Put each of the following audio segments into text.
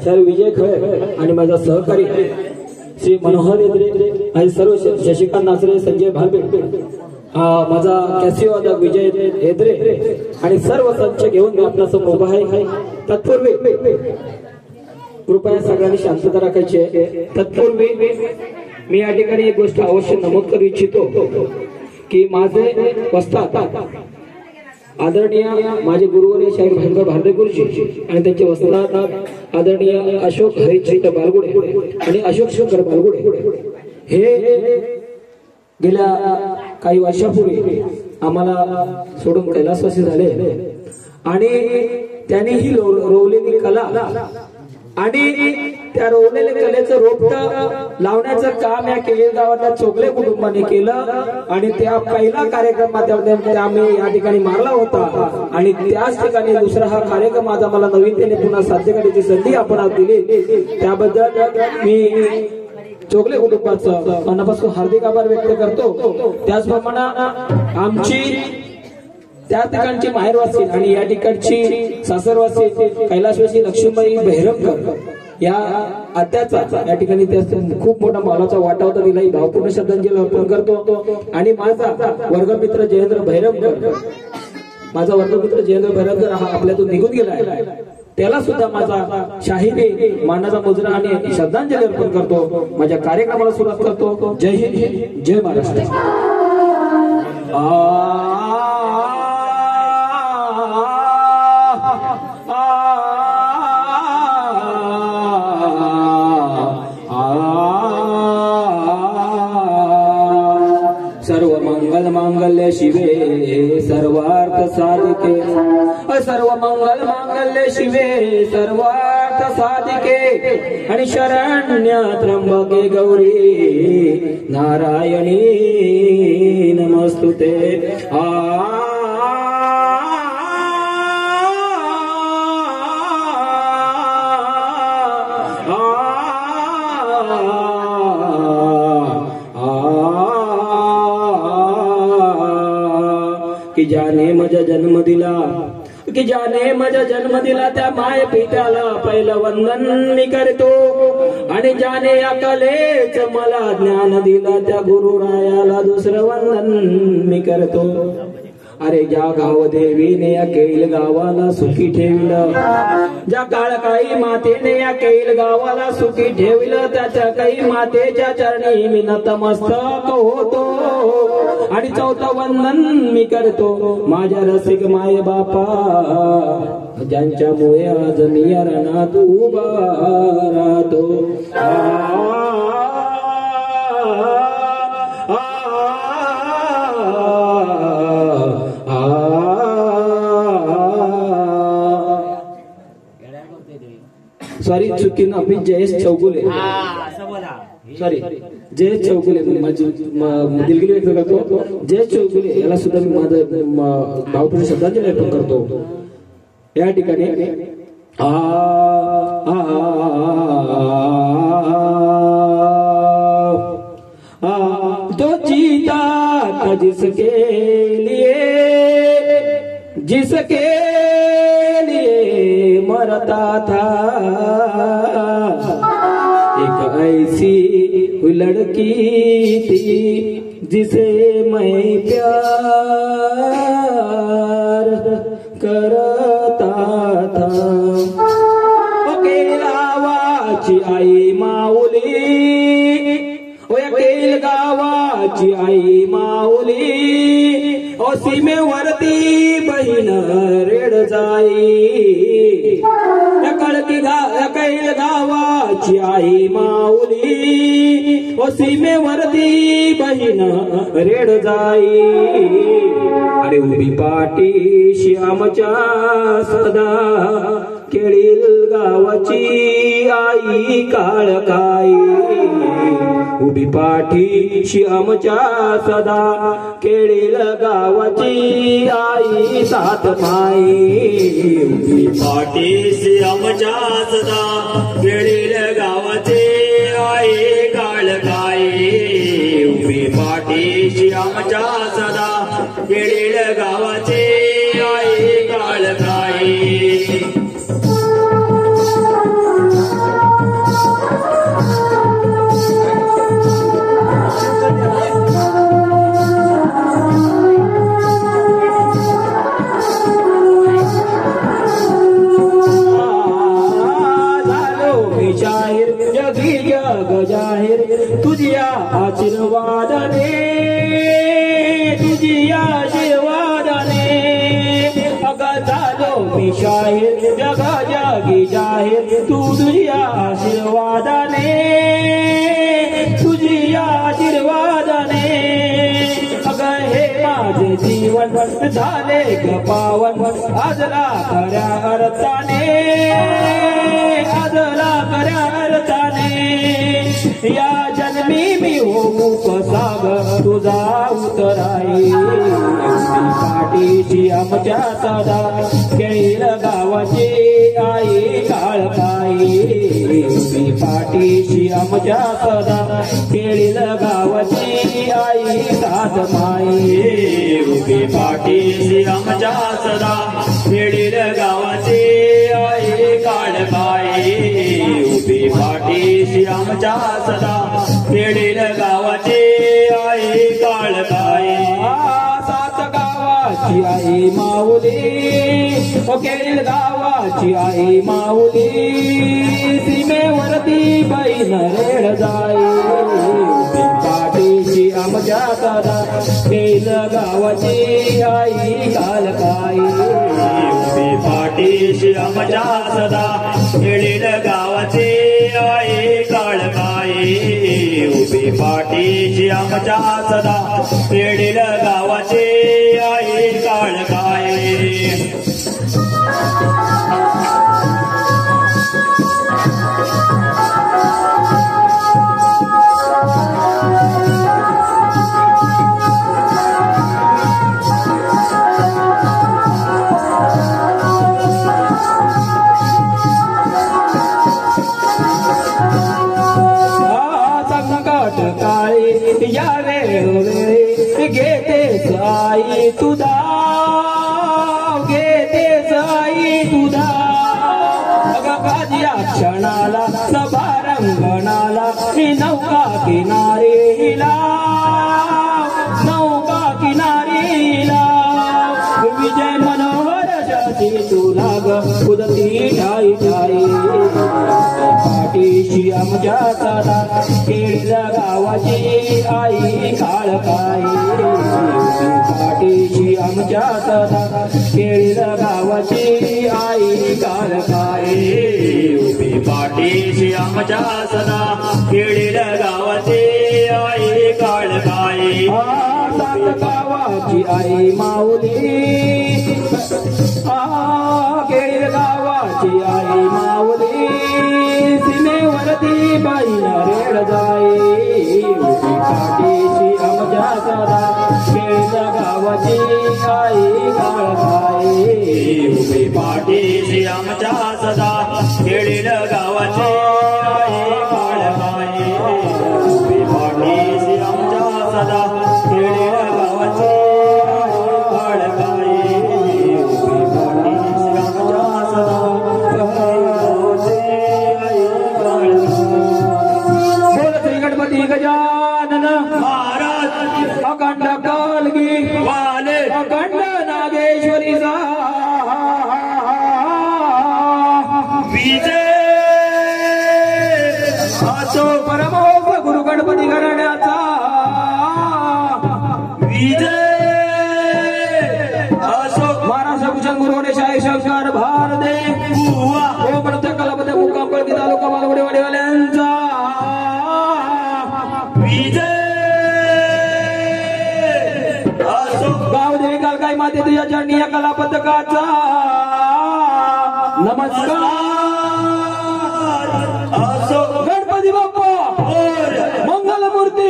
Sir विजय खळे आणि माझा सहकारी श्री मनोहर एद्रे आणि सर्व शशिकांत नाचरे, संजय भालबे, माझा कॅसिओ वादक विजय एद्रे आणि सर्व संच घेऊन मी आपल्या समोर उभा आहे. तत्पूर्वी कृपया सगळ्यांनी शांतता राखायची आहे. तत्पूर्वी मी या ठिकाणी एक गोष्ट अवश्य नमूद करू इच्छितो की माझे वस्ताद आदरणीय माझे गुरुवर्य शाहीर भयंकर भारदे गुरुजी आणि त्यांचे वस्ताद आदरणीय अशोक हरिचंद्र बालगुडे आणि अशोक शंकर बालगुडे हे गेल्या काही वर्षापूर्वी आम्हाला सोडून कैलासवासी झाले आणि त्यांनी ही रोवलेली कला आणि त्या रोवलेल्या कलेचं रोपट लावण्याचं काम या केळी गावातल्या चोगले कुटुंबाने केलं आणि त्या पहिला कार्यक्रमात आम्ही या ठिकाणी मारला होता आणि त्याच ठिकाणी दुसरा हा कार्यक्रम आज आम्हाला नवीनतेने पुन्हा साध्य करण्याची संधी आपण दिली. त्याबद्दल मी चोगले कुटुंबाचं मनापासून हार्दिक आभार व्यक्त करतो. त्याचप्रमाणे आमची त्या ठिकाणची माहेरवासी आणि या ठिकाणची सासरवासी कैलासवासी लक्ष्मीबाई बहिरमकर या आत्याचा या ठिकाणी खूप मोठा मालाचा वाटा होता, तिलाही भावपूर्ण श्रद्धांजली अर्पण करतो. आणि माझा वर्गमित्र जयेंद्र भैरमकर, माझा वर्गमित्र जयेंद्र भैरमकर हा आपल्यातून निघून गेला आहे, त्याला सुद्धा माझा शाहीने मानाचा मुजरा आणि श्रद्धांजली अर्पण करतो. माझ्या कार्यक्रमाला सुरुवात करतो. जय हिंद, जय महाराष्ट्र. सर्व मंगल मांगल्य शिवे सर्वार्थ साधिके, सर्व मंगल मांगल्य शिवे सर्वार्थ साधिके. आणि शरण्य त्र्यंबके गौरी नारायणी नमस्तुते. की ज्याने माझा जन्म दिला, की ज्याने माझा जन्म दिला त्या माय पित्याला पहिलं वंदन मी करतो. आणि ज्याने या कलेच मला ज्ञान दिला त्या गुरुरायाला दुसरं वंदन मी करतो. अरे ज्या गाव देवीने या कैल गावाला सुखी ठेवलं, ज्या काळकाई मातेने या कैल गावाला सुखी ठेवलं, त्याच्या काही मातेच्या चरणी मी नतमस्तक होतो. आणि चौथं वंदन मी करतो माझ्या रसिक माय बापा, ज्यांच्यामुळे आज मी या रणात उभा राहतो. सॉरी चुकीनं आपली जयेश चौगुले, सॉरी जयेश चौगुले माझी दिलगिरी व्यक्त करतो. जयेश चौगुले याला सुद्धा मी माझं भावपूर्ण श्रद्धांजली अर्पण करतो. या ठिकाणी तो जीता था जिसके लिए मरता था, एक ऐसी लड़की थी जिसे मैं प्यार करता था. गावाची आई माऊली, केल गावाची आई माऊली, ओ सीमेवरती बहीण रेड जाई. कैल गावाची आई माऊली, ओ सीमेवरती बहीण रेड जाई. अरे उभी पाठीशी आमच्या सदा केळील गावाची आई काळकाई. उभी पाठीशी आमच्या सदा केळील गावाची आई सात माई. उभी पाठीशी आमच्या सदा केळील गावाची आई काळकाई. उभी पाठीशी आमच्या सदा केळील गावाची आई काळकाई. जाहीर तुझ्या आशीर्वादाने, तुझ्या आशीर्वादाने अगं झालो मी शाहीर. जगा जागी जाहीर तुझ्या आशीर्वादाने, तुझ्या आशीर्वादाने अगं हे माझे जीवन झाले ग पावन. आजला खऱ्या अर्थाने, आजला खऱ्या अर्थाने या जन्मी मी होऊ कसा ग तुझा उतराई. पाठीशी आमच्या सदा केळील गावाची आई काळका. माई उभी पाठीशी आमच्या सदा खेळील गावाची आई सात माई उभी पाठीशी आमच्या सदा खेळील गावाची आई काळबाई उभी पाठीशी आमच्या सदा खेळील गावाची आई काळबाई सात गावाची आई माऊली खेळील गावाची आई माऊली सीमेवरती बहीण रेड जाई उभी पाठीशी आमच्या सदा खेळील गावाची आई कालकाई उभी पाठीशी आमच्या सदा खेळील गावाची आई काळबाई उभी पाठीशी आमच्या सदा खेळील गावाची आई काळबाई या वेळोवेळी घेतेच आई तुझा घेतेच आई तुझा अगं क्षणाला सभा रंगणाला ही नौका किनारीला नौका किनारीला विजय मनोहर जाती तुला ग कुदती ठाई ठाई पाठीशी आमच्या सदा खेळील गावाची आई काळकाई पाठीशी आमच्या सदा खेळील गावाची आई काळकाई उभी पाठीशी आमच्या सदा खेळील गावाची आई काळबाई सात गावाची आई माऊली खेळील गावाची आई माऊली सीमेवरती बहीण रेड जाई उभी पाठीशी आमच्या सदा खेळील गावाची आई काळकाई उभी पाठीशी आमच्या सदा खेळील गावाची आई काळबाई उभी पाठीशी आमच्या सदा खेळील गावाची आई काळबाई उभी पाठीशी आमच्या सदा गणपती गजानन महाराज अखंड कालगी वाले अखंड नागेश्वरी विजय असो परमोप गुरु गणपती घराण्याचा विजय असो महाराज भूषण गुरुने शाही शंकर भारदे बुवा हो प्रत्येक कलापती मुक्काम कळकी तालुका मालवडी वाडीवाल्यांचा विजय असो गावदेवी कालकाई माते तुझ्या चरणी या कला पथकाचा नमस्कार असो गणपती बाप्पा मंगलमूर्ती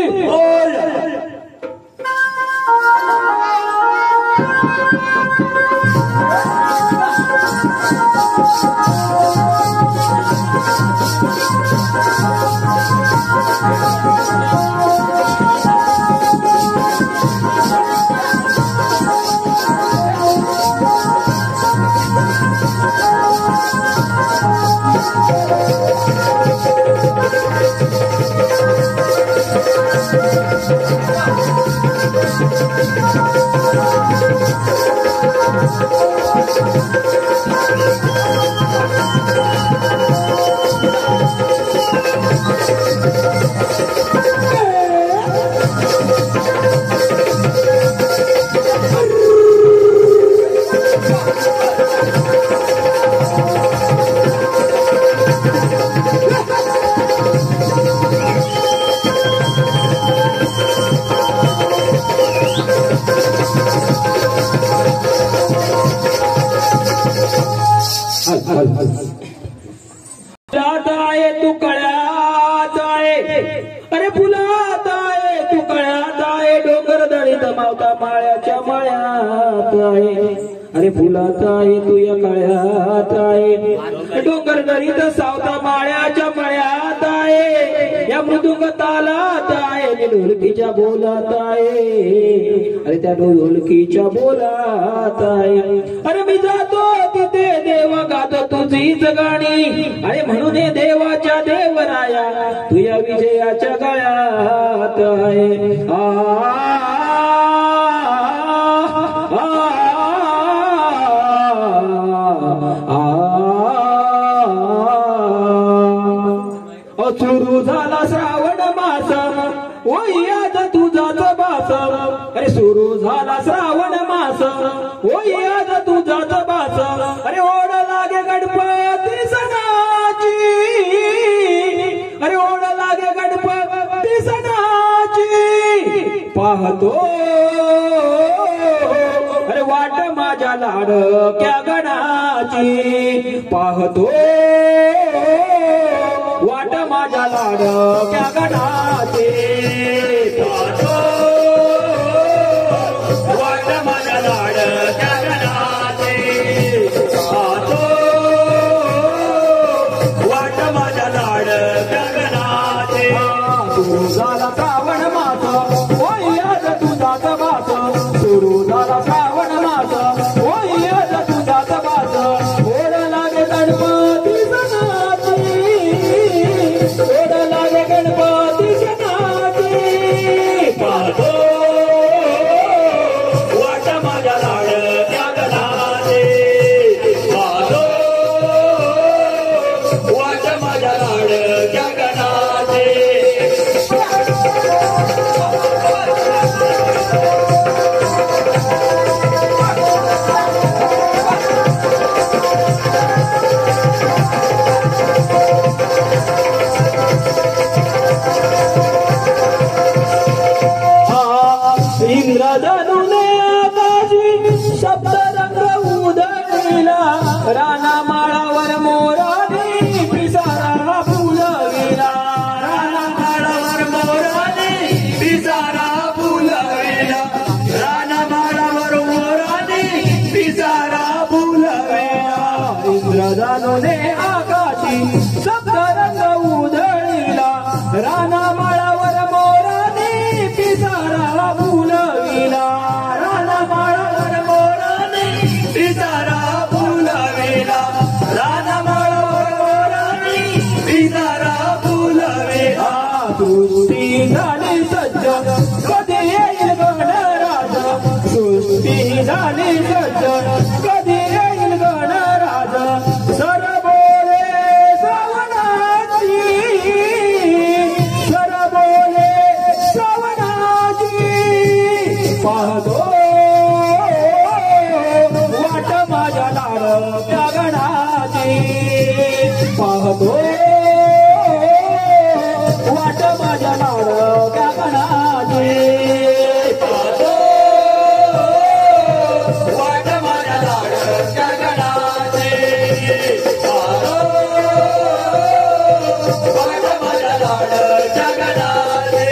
आहे तू कळ्यात आहे अरे फुलात आहे तू कळ्यात आहे डोंगर दळी दमावता माळ्याच्या माळ्यात आहे अरे फुलात आहे तू या काळ्यात आहे डोंगर दरीत सावता माळ्याच्या मळ्यात आहे या मृदुंग तालात आहे ढोलकीच्या बोलात आहे अरे त्या ढोलकीच्या बोलात आहे अरे मी जातो तिथे देव गातो तुझीच गाणी अरे म्हणून हे देवाच्या देवराया तुझ्या विजयाच्या गळ्यात आहे सुरू झाला श्रावण मास ओय आज तुझाच बास अरे सुरू झाला श्रावण मास ओय आज तुझाच बास अरे ओढ लागे गणपती सणाची अरे ओढ लागे गणपती सणाची पाहतो अरे वाट माझ्या लाडक्या गणाची पाहतो वाट माझ्या लाडक्या गणाची पाहतो वाट माझ्या लाडक्या गणाची पाहतो वाट माझ्या लाडक्या गणाची सुरू झाला श्रावण मास ओय आज तुझाच बास सुरू झाला श्रावण मास ओय आज तुझाच बास ओढ लागे गणपती सणाची ओढ लागे गणपती सणाची पाहतो वाट माझ्या लाडक्या गणाची पाहतो वाट माझ्या लाडक्या गणाची इंद्रधनुने आकाशी शब्द रंग उधळला राणा माळावर मोराने पिसारा फुलविला राणा माळावर मोराने पिसारा फुलविला राणा माळावर मोराने पिसारा फुलविला इंद्रधनुने आकाशी शब्द रंग उधळला राणा माळावर मोराने पिसारा फुलविला राणा माळावर मोराने पिसारा फुलविला राणा माळावर मोराने पिसारा फुलविला सृष्टी झाली सज्ज कधी येईल गणराज सृष्टी झाली सज्ज कधी येईल गणराज सर बोले श्रवणाची सर बोले श्रवणाची पाहतो वाट माझ्या लाडक्या गणाची पाहतो वाट माझ्या लाडक्या गणाची पाहतो वाट माझ्या लाडक्या गणाची पाहतो वाट माझ्या लाडक्या गणाची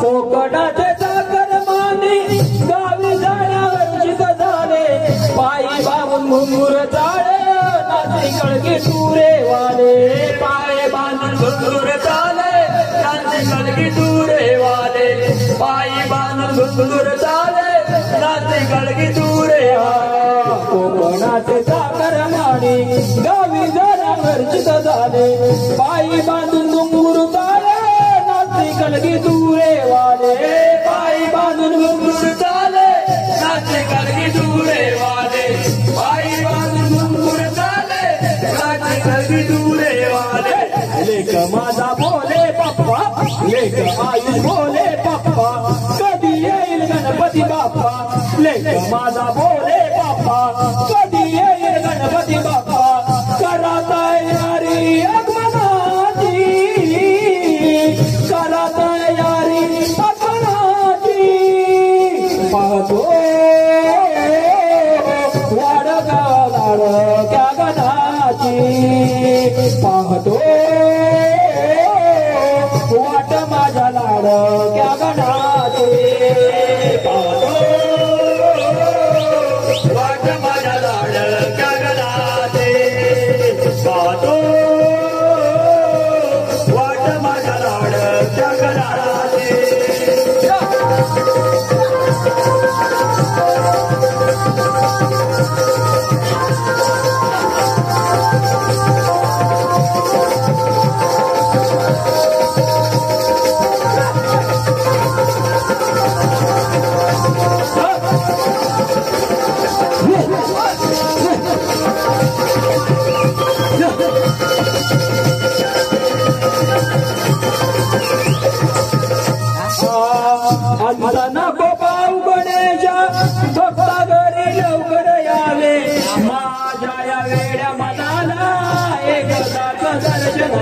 कोकणाचे साखर माने गावी जाण्यावर चित झाले पायी बाबून घुंगूर झाले नाचे कळके तुरे वाले पाय बांधून घुंगूर झाले नाचे कळके तुरे वाले पायी बांधून घुंगूर झाले नाचे कळके तुरे वाले कोकणाचे साखर माने गावी जाण्यावर चित झाले पायी बांधून घुंगूर झाले कलगी तुरे वाले पायी बांधून घुंगूर झाले नाचे कलगी तुरे वाले पायी बांधून घुंगूर झाले नाचे कलगी तुरे वाले लेक माझा बोले पप्पा लेक आयुष बोले पप्पा कधी येईल गणपती बाप्पा लेक माझा बोले पप्पा कधी येईल गणपती बाप्पा करा तयारी आगमना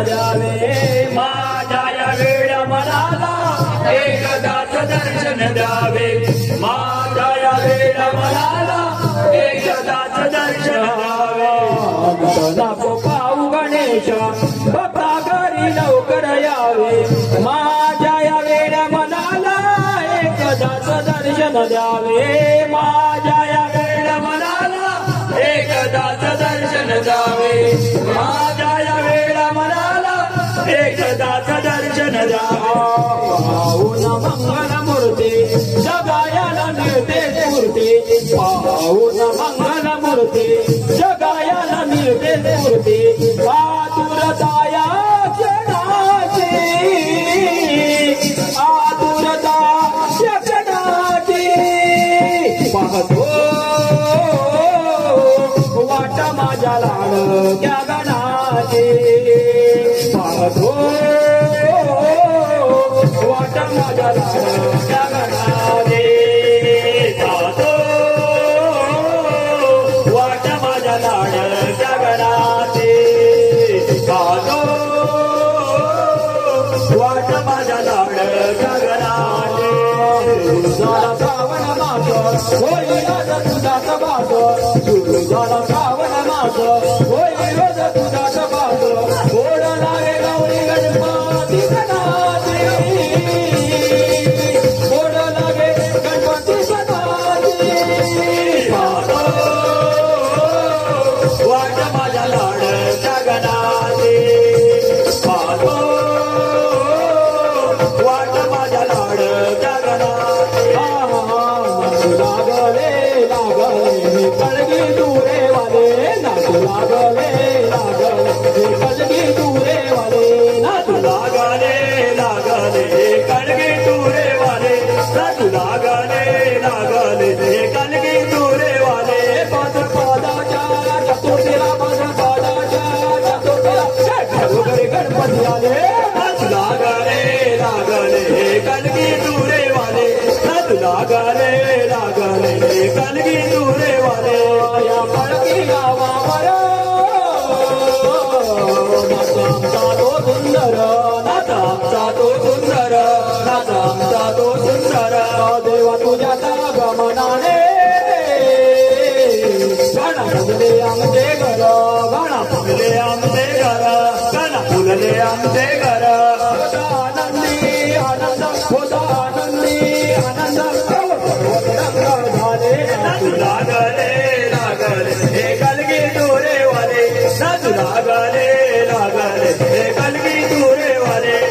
द्यावे माझ्या या वेड्या मनाला एकदाच दर्शन द्यावे माझ्या या वेड्या मनाला एकदाच दर्शन द्यावे नको पाहू गणेशा बाप्पा घरी लवकर यावे माझ्या या वेड्या मनाला एकदाच दर्शन द्यावे माझ्या या वेड्या मनाला एकदाच दर्शन द्यावे माझ्या या वेड्या मनाला एकदाच दर्शन द्यावे पाहून मंगल मूर्ती जगायाला मिळते स्फूर्ती पाहून मंगल मूर्ती जगायाला मिळते स्फूर्ती आतुरता या क्षणाची आतुरता या क्षणाची पाहतो वाट माझ्या लाड त्या गणाची पाहतो वाट माझ्या लाड त्या गणाची पाहतो वाट माझ्या लाड जगनाचे पाहतो वाट माझ्या लाड जगनाचे झाला श्रावण मास होईल तुझाच बास सुरू झाला श्रावण मास होईल तुझाच बास ओढ लागे गौरी गणपती गणाची ओढ लागे गणपती गणाची पाहतो वाट माझ्या लाड जगनाचे पाहतो वाट माझ्या लाड जगनाचे लागले लागले कळगी तुरे वाले नाचू लागले लागले कळगी तुरे वाले नाचू लागले लागले कणगी तुरे वाले नाचू लागले लागले कणगी तुरे वाले पाद पादाच्या चतुर्थीला पाद पादाच्या चतुर्थीला घरोघरी गणपती आले नाचू लागले लागले कणगी तुरे वाले नाचू लागले लागले कणगी तुरे वाले या कळगी गावावर नाचा आमचा तो सुंदर नाचा आमचा तो सुंदर नाचा आमचा तो सुंदर देवा तुझ्या गमनाने गाणा फुलले आमचे घर गाणा फुलले आमचे घर गाणा फुलले आमचे घर आनंदी आनंद होता आनंदी आनंद पर्वत रंग झाले नाचू लागले लागले हे कलगी तुरे वाले नाचू लागले लागले हे कलगी तुरे वाले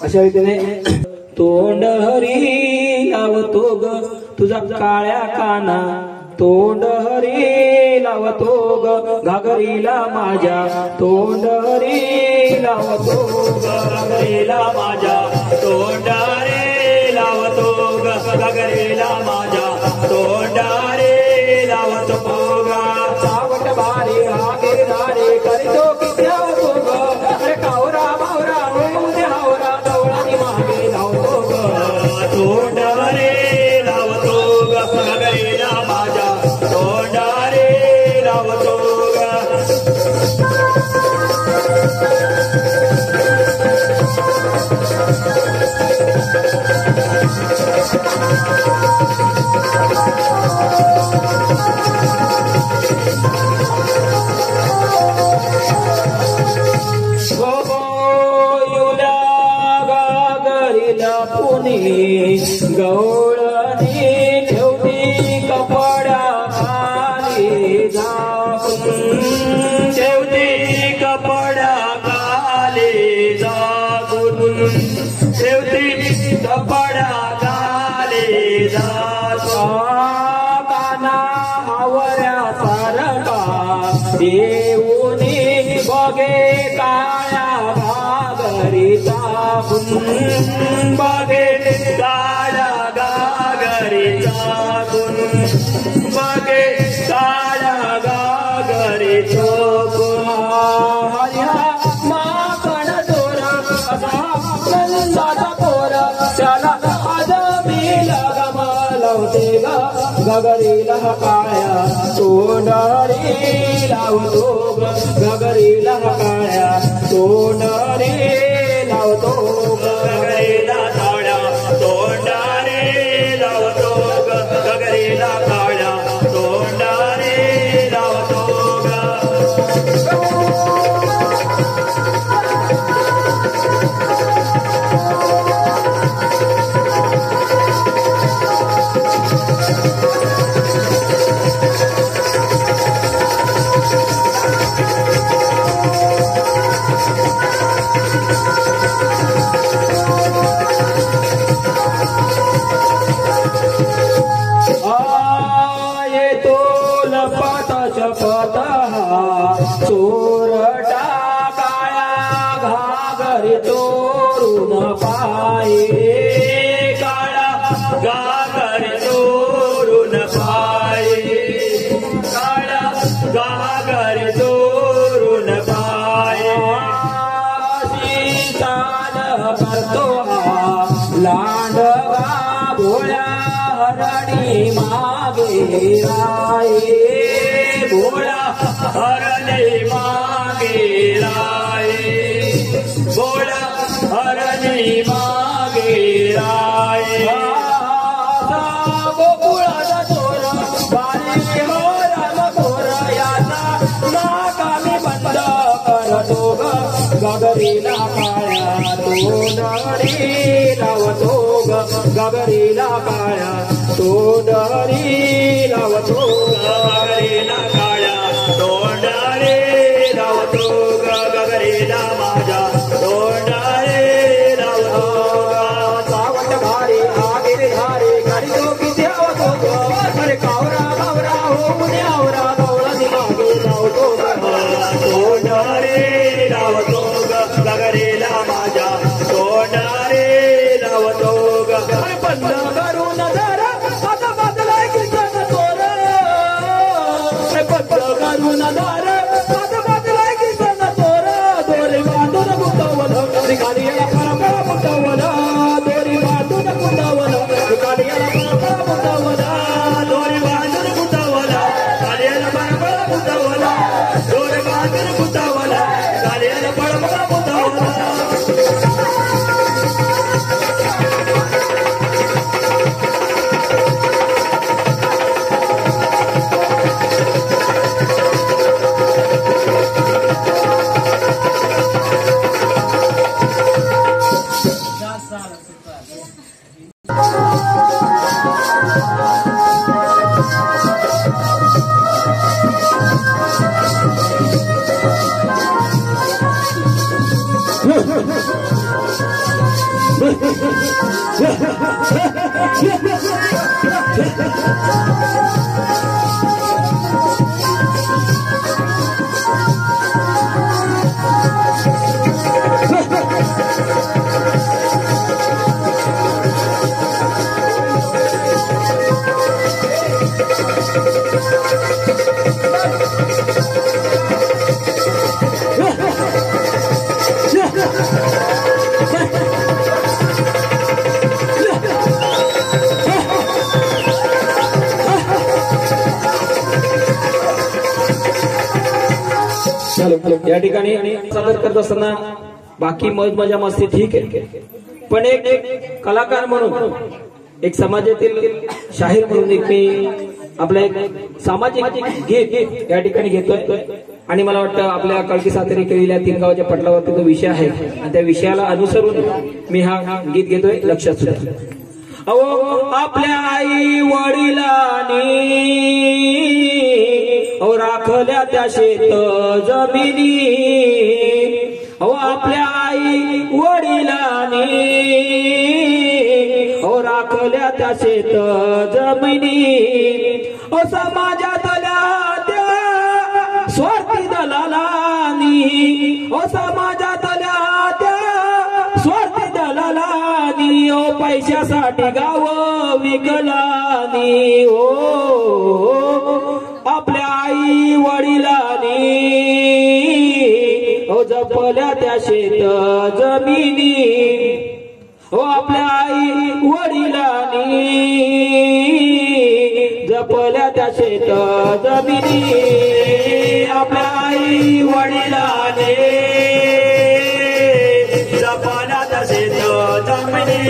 अशा रीतीने तोंड हरी लावतो ग तुझा काळ्या काना तोंड हरी लावतो ग घागरीला माझ्या तोंड हरी लावतो गगरेला माझ्या तोंडारे लावतो गगरेला माझ्या तोंडारे लावतो गा सावट बारी हागे दारे करीतो कित्या तो ग अरे कावरा बावरा होऊन हावरा गवळानी मागे लावतो ग तोंडारे लावतो गगरेला माझ्या तोंडारे लावतो गा गवळणी ठेवती कपड्या खाली झाकून ठेवती कपड्या खाली झाकून ठेवती कपड्या खाली झाकून काना आवऱ्या सारखा देऊनी बघे काळ्या घागरी टाकून बघे काळ्या घागरी टाकून बघे काळ्या घागरी टाकून माकण चोर असा नंदाचा पोर त्याला आज मी लगम लावते ग गगरीला काळ्या तोंडारी लावतो ग गगरीला काळ्या तोंडारी लावतो गगरीला काळ्या तोंडारी लावतो गगरीला काळ्या तोंडारी लावतो चोरटा काळ्या घागरी चोरून पाये काळा घागरी चोरून पाये काळा घागरी चोरून पाये चाल करतो लांडगा भोळ्या हरणी मागे राये भोळा हरणी मागे राये भोळा हरणी मागे राये गोकुळाचा चोर बारी हो राम चोर याचा नाकामी बंद करतो ग गगरीला काळ्या तोंडारी लावतो ग गगरीला काळ्या तोंडारी लावतो गगरीला काळ्या तोंडारी लावतो गगरीला माझ्या तोंडारी लावतो सावट भारी आगे धारे करितो किती आवतो अरे कावरा कावरा हो मुन्यावरा गवळा दिमागे लावतो तोंडारी लावतो गगरीला माझ्या तोंडारी लावतो अरे बंद करून जरा आता बदलाय किसन चोर अरे बंद करून जरा आता बदलाय किसन चोर दोरी बांधून गुंतवलं रिकालियाला परपरा गुंतवलं दोरी बांधून गुंतवलं रिकालियाला परपरा गुंतवलं दोरी बांधून गुंतवला कालियाला बळबळ गुंतवला दोरी बांधून गुंतवला कालियाला बळबळ गुंतवला या ठिकाणी सादर करत असताना बाकी मज मजा मस्ती ठीक आहे पण एक कलाकार म्हणून, एक समाजातील शाहीर म्हणून एक मी आपलं एक सामाजिक गीत या ठिकाणी घेतोय. आणि मला वाटतं आपल्या कळकी सातारी केलेल्या 3 गावाच्या पटलावरती तो विषय आहे आणि त्या विषयाला अनुसरून मी हा गीत घेतोय. लक्षात सुद्धा अहो आपल्या आई वडिलांनी अहो राखल्या त्या शेत जमिनी, अहो आपल्या आई वडिलांनी अहो राखल्या त्या शेत जमिनी, अहो समाजातल्या त्या स्वार्थी दलालांनी, अहो समाजातल्या त्या स्वार्थी दलालांनी ओ पैशासाठी गाव विकलानी, ओ आपल्या आई वडिलांनी ओ जपल्या त्या शेत जमिनी, ओ आपल्या आई वडिलांनी जपल्या त्या शेत जमिनी, आपल्या आई वडिलांनी जपल्या त्या शेत जमिनी,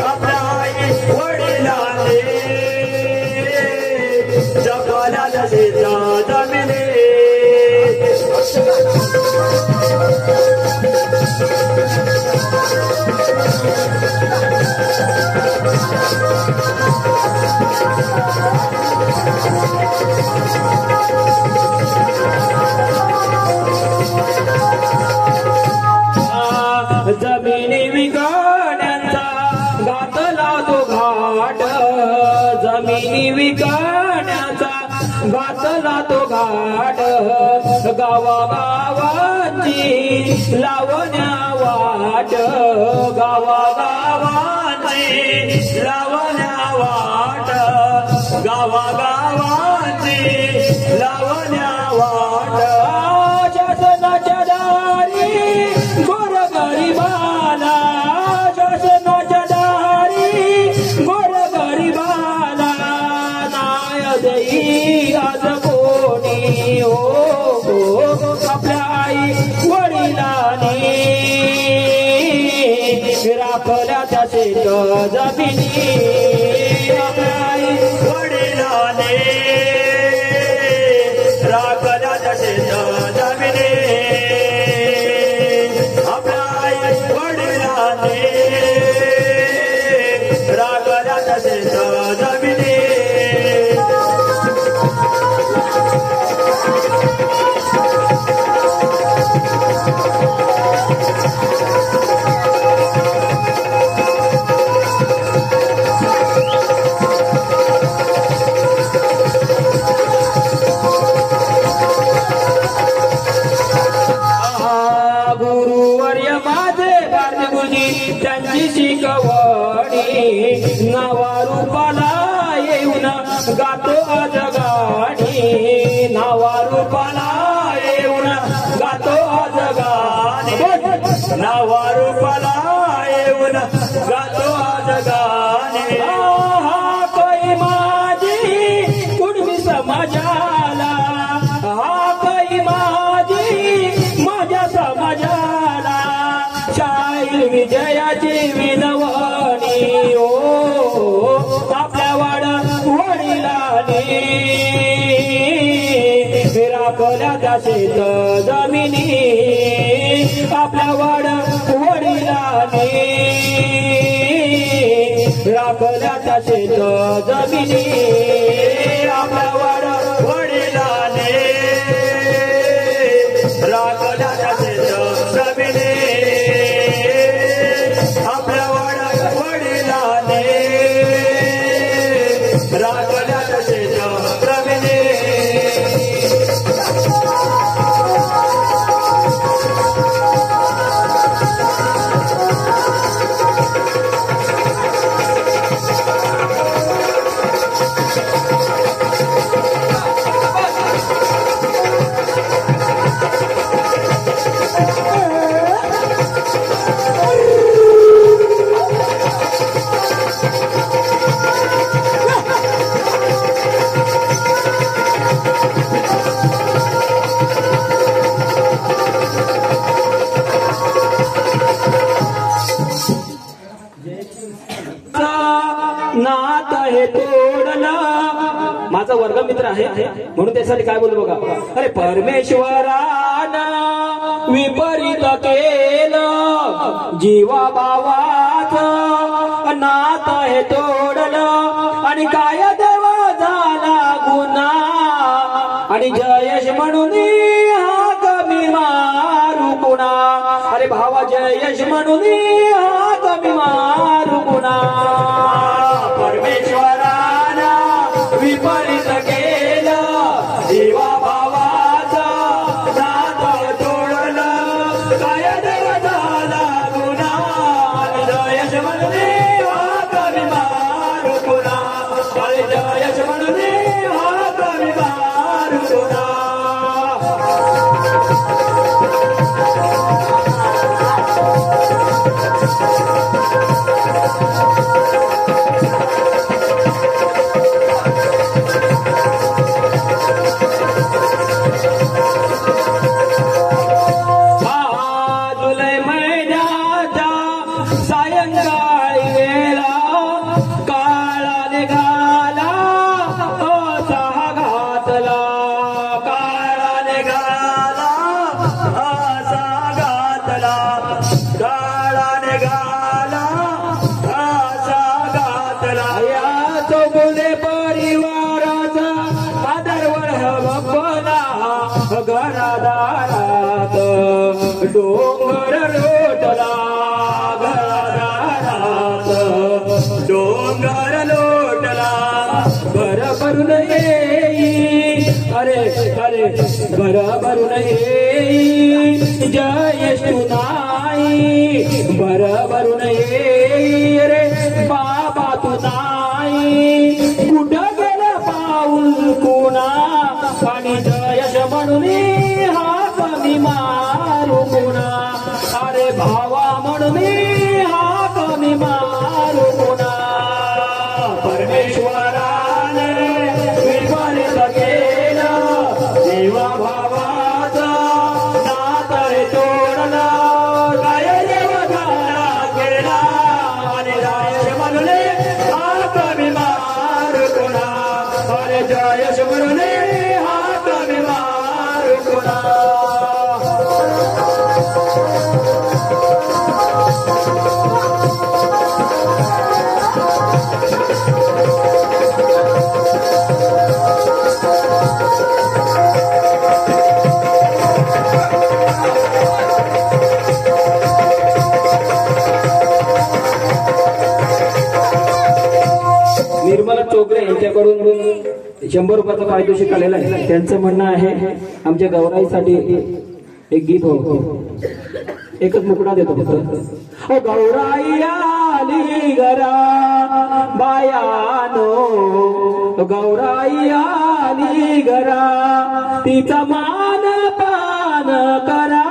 आपल्या आई वडिलांनी जपल्या त्या शेत जमिनी. जमिनी विकण्याचा घातला तो घाट, जमिनी विकण्याचा घातला तो घाट, गावागावांची लावण्या वाट, गावागावांची लावण्या वाट, गावागावांची लावण्या वाट, शासनाच्या दारी गोरगरिबाला, शासनाच्या दारी गोरगरिबाला न्याय देई आज कोणी, हो आपल्या आई वडिलांनी राखल्या त्या शेत जमिनी, आपल्या आई वडिलांनी राखल्या त्या शेत जमिनी, आपल्या आई वडिलांनी राखल्या त्या शेत जमिनी. त्यांची शिकवणी नावा रूपाला येऊन गातो आज गाणी, नावा रूपाला येऊन गातो आज गाणी, नावा रूपाला येऊन गातो आज गाणे. हा काही माझी कुणबी समाजाला, हा काही माझी माझ्या समाजाला शाहीर विजयाची विनवणी, ओ आपल्या वडिलांनी राखल्या त्या शेत जमिनी, आपल्या वडिलांनी राखल्या त्या शेत जमिनी, आपल्या वडिलांनी राखल्या त्या शेत जमिनी, आपल्या वडिलांनी राखल्या त्या शेत जमिनी. नात हे तोडलं. माझा वर्गमित्र आहे म्हणून त्यासाठी काय बोलू बघा. अरे परमेश्वरानं विपरीत केलं जीवा भावाचं नात हे तोडलं आणि काय देवा झाला गुन्हा आणि जयेश म्हणून हा कमी मारू कुणा. अरे भावा जयेश म्हणून हा कमी मारू कुणा. परमेश्वरानं विपरीत केलं जीवा भावाचा नात तोडलं काय देव झाला गुन्हा आणि जयेश म्हणून हा कमी मारू कुणा. अरे जयेश म्हणून हा कमी मारू कुणा. घरादारात डोंगर लोटला घरादारात डोंगर लोटला भर भरून येई. अरे अरे भर भरून येई जयेश नाही भर भरून येई. रे बाबा तू नाही कुठं गेलं पाऊल कुणा आणि जयेश म्हणून हा कमी मारू कुणा. अरे भावा म्हणून हा कमी मारू कुणा. परमेश्वराने विपरीत केलं देवा भावाचं नात हे तोडलं काय देव झाला गेला आणि जयेश म्हणून हा कमी मारू कुणा. अरे जयेश म्हणून हा कमी मारू कुणा. निर्मला चोगरे यांच्याकडून 100 रुपयाचा पारितोषिक आलेला आहे. त्यांचं म्हणणं आहे आमच्या गौराईसाठी एक गीत हो. एकच मुकडा देतो फक्त. गौराई आली घरा बायानो गौराई आली घरा तिचा मान पान करा.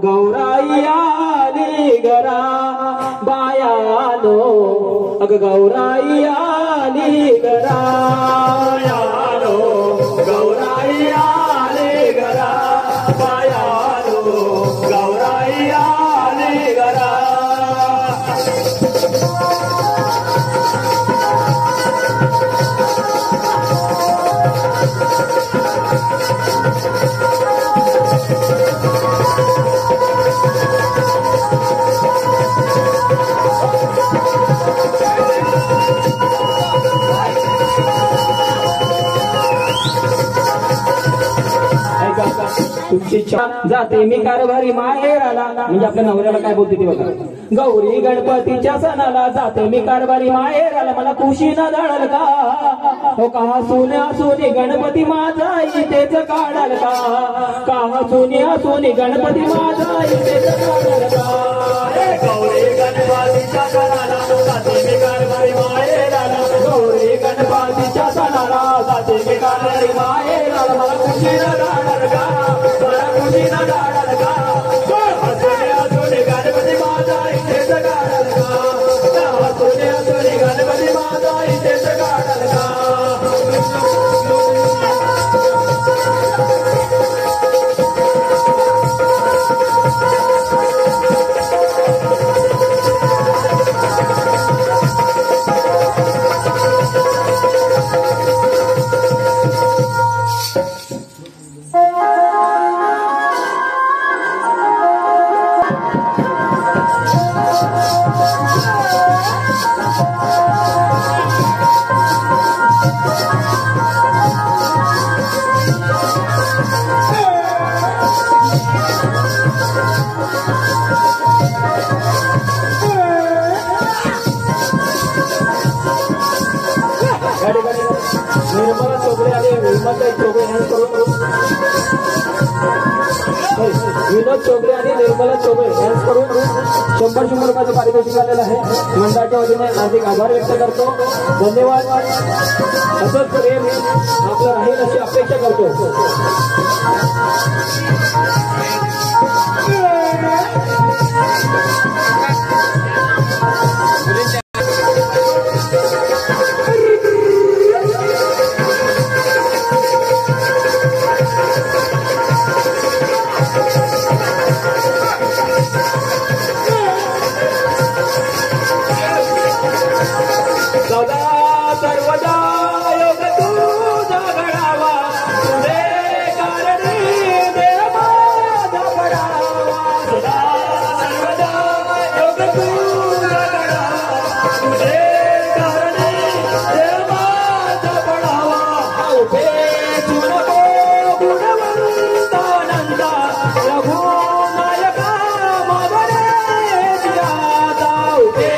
गौराई आली घरा बायानो अग गौराई आली घरा. गौराई आली घरा बायानो गौराई आली घरा. तुमची जाते मी कारभारी माहेराला म्हणजे आपल्या नवऱ्याला काय बोलते ते बघा. गौरी गणपतीच्या सणाला जाते मी कारभारी माहेराला मला खुशी न धाडल का. हो का सोन्या सोनी गणपती माझा इथेच काढल का. का सोन्या सोनी गणपती माझा इथेच काढल का. गौरी गणपतीच्या सणाला जाते मी कारभारी माहेराला गौरी गणपतीच्या सणाला जाते मी कारभारी माहेराला मला खुशी न धाडल का. खुशी न धाडल का. सोन्या सोनी गणपती माझा इथेच काढल का. सोन्या सोनी गणपती माझा इथेच काढल का. निर्मला चोगळे आणि विनोद चोगळे यांनी करून विनोद चोगळे आणि निर्मला चोगळे यांनी करून 100 रुपयाचं पारितोषिक आलेलं आहे. मंडळाच्या वतीने हार्दिक आभार व्यक्त करतो. धन्यवाद. असंच प्रेम आपलं राहील अशी अपेक्षा करतो. सदा सर्वदा योग तुझा घडावा, तुझे कारणे देव माझा पडावा. सदा सर्वदा योग तुझा घडावा, तुझे कारणे देव माझा पडावा. उभे नको गुणवंतानंदा, रघुनायका मागणे जिजाता. उभे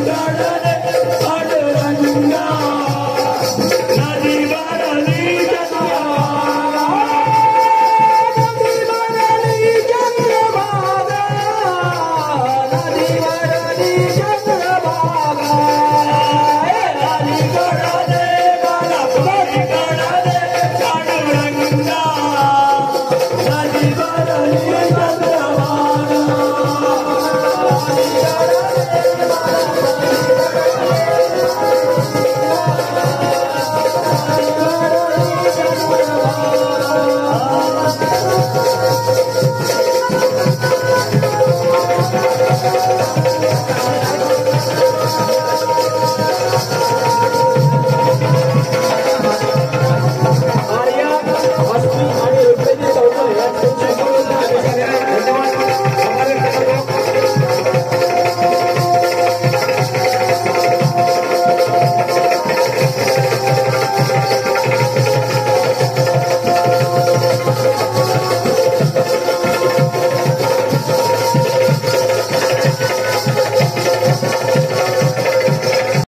Gadan